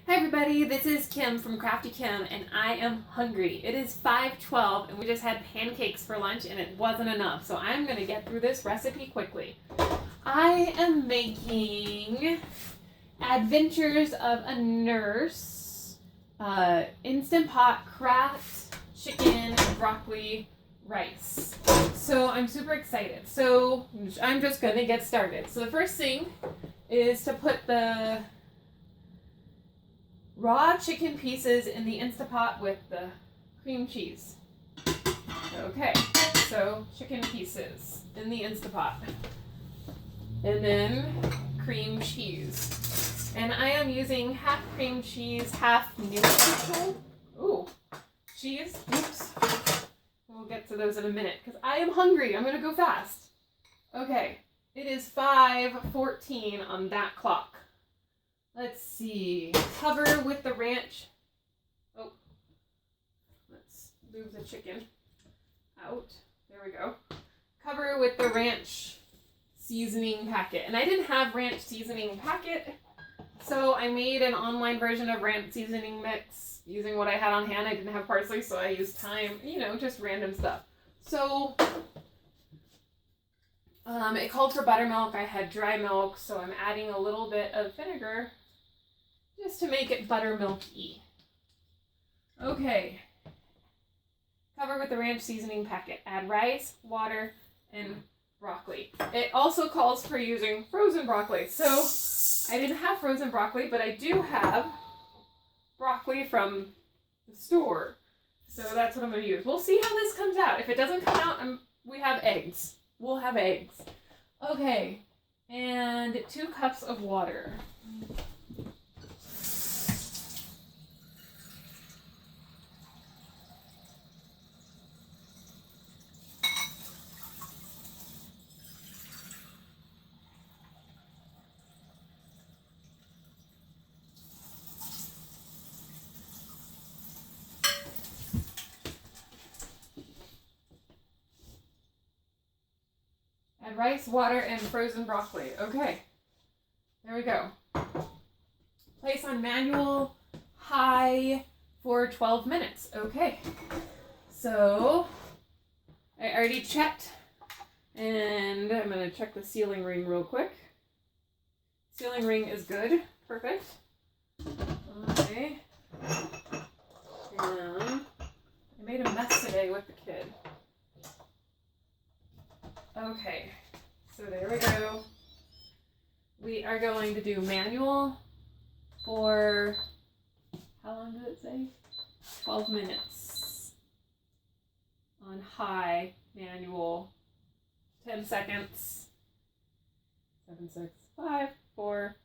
Hi everybody, this is Kim from Crafty Kim and I am hungry. It is 5:12 and we just had pancakes for lunch and it wasn't enough, so I'm going to get through this recipe quickly. I am making Adventures of a Nurse Instant Pot Kraft Chicken Broccoli Rice. So I'm super excited. So I'm just going to get started. So the first thing is to put the raw chicken pieces in the Instapot with the cream cheese. Okay, so chicken pieces in the Instapot. And then cream cheese. And I am using half cream cheese, half New Control. Ooh, cheese. Oops. We'll get to those in a minute because I am hungry. I'm going to go fast. Okay, it is 5:14 on that clock. Let's see. Cover with the ranch. Oh, let's move the chicken out. There we go. Cover with the ranch seasoning packet. And I didn't have ranch seasoning packet, so I made an online version of ranch seasoning mix using what I had on hand. I didn't have parsley, so I used thyme, just random stuff. So it called for buttermilk. I had dry milk, so I'm adding a little bit of vinegar just to make it buttermilky. Okay. Cover with the ranch seasoning packet. Add rice, water, and broccoli. It also calls for using frozen broccoli. So I didn't have frozen broccoli, but I do have broccoli from the store. So that's what I'm going to use. We'll see how this comes out. If it doesn't come out, we have eggs. We'll have eggs. Okay. And 2 cups of water. Add rice, water, and frozen broccoli. Okay, there we go. Place on manual high for 12 minutes. Okay, so I already checked, and I'm going to check the sealing ring real quick. Sealing ring is good. Perfect. Okay. And I made a mess today with the kid. Okay, so there we go. We are going to do manual for, how long did it say? 12 minutes. On high, manual, 10 seconds. 7, 6, 5, 4,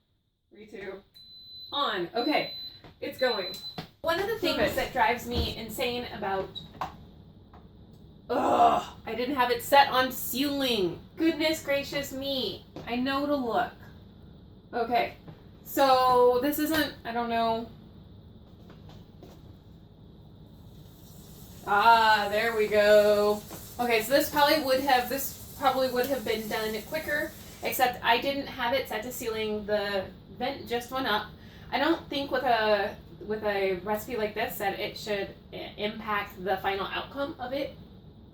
3, 2, on. Okay, it's going. One of the things that drives me insane about I didn't have it set on sealing. Goodness gracious me. I know to look. Okay. So this isn't, I don't know. There we go. Okay, so this probably would have been done quicker, except I didn't have it set to sealing. The vent just went up. I don't think with a recipe like this that it should impact the final outcome of it.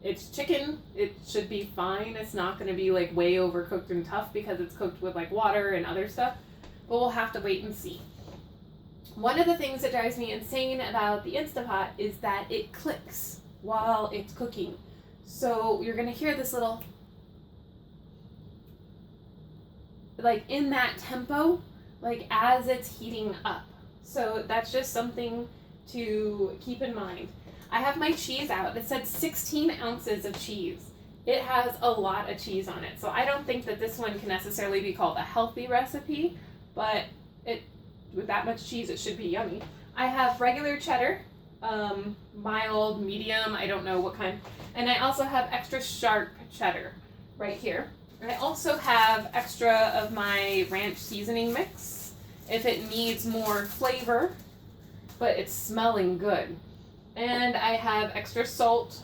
It's chicken. It should be fine. It's not going to be like way overcooked and tough because it's cooked with like water and other stuff. But we'll have to wait and see. One of the things that drives me insane about the Instapot is that it clicks while it's cooking. So you're going to hear this little, like in that tempo, like as it's heating up. So that's just something to keep in mind. I have my cheese out. It said 16 ounces of cheese. It has a lot of cheese on it. So I don't think that this one can necessarily be called a healthy recipe, but with that much cheese, it should be yummy. I have regular cheddar, mild, medium, I don't know what kind. And I also have extra sharp cheddar right here. And I also have extra of my ranch seasoning mix if it needs more flavor, but it's smelling good. And I have extra salt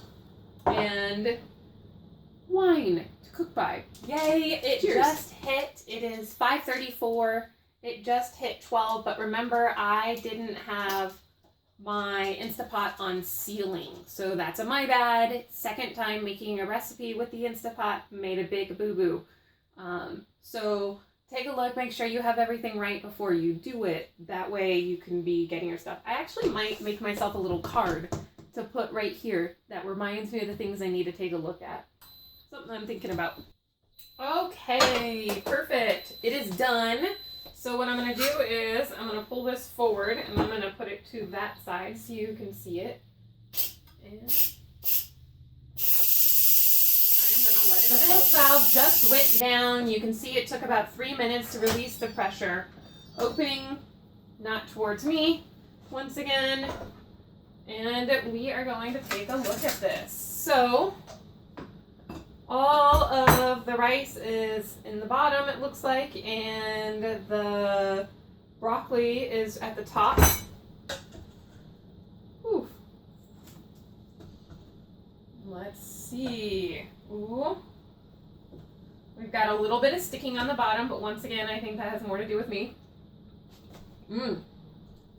and wine to cook by. Yay, it Cheers. Just hit. It is 5:34 it just hit 12, but remember I didn't have my Instapot on sealing, so that's my bad. Second time making a recipe with the Instapot, made a big boo-boo. So take a look, make sure you have everything right before you do it. That way you can be getting your stuff. I actually might make myself a little card to put right here that reminds me of the things I need to take a look at. Something I'm thinking about. Okay, perfect. It is done. So what I'm going to do is I'm going to pull this forward and I'm going to put it to that side so you can see it. And I'm going to let it The float valve just went down. You can see it took about 3 minutes to release the pressure. Opening not towards me once again. And we are going to take a look at this. So all of the rice is in the bottom, it looks like, and the broccoli is at the top. Ooh. Let's see. Ooh. We've got a little bit of sticking on the bottom, but once again, I think that has more to do with me.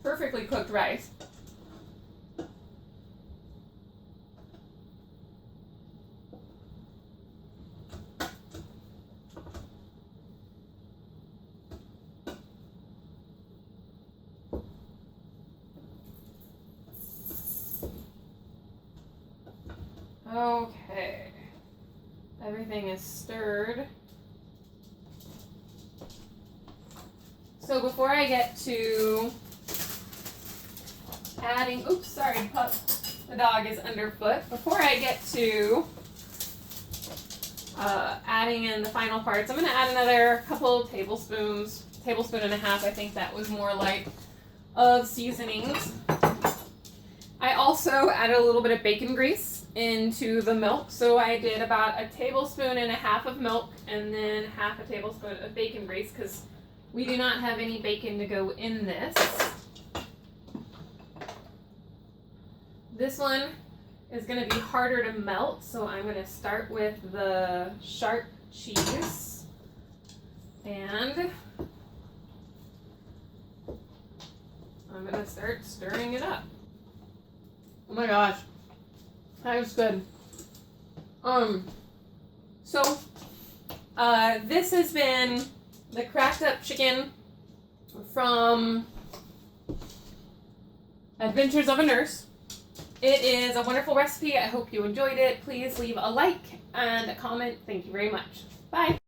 Perfectly cooked rice. Okay, everything is stirred. So before I get to adding, oops, sorry, Pup, the dog is underfoot. Before I get to adding in the final parts, I'm going to add another couple tablespoons, tablespoon and a half, I think that was more like, of seasonings. I also added a little bit of bacon grease into the milk, so I did about a tablespoon and a half of milk and then half a tablespoon of bacon grease because we do not have any bacon to go in this. This one is going to be harder to melt, so I'm going to start with the sharp cheese and I'm going to start stirring it up. Oh my gosh. That was good. So this has been the cracked up chicken from Adventures of a Nurse. It is a wonderful recipe. I hope you enjoyed it. Please leave a like and a comment. Thank you very much. Bye.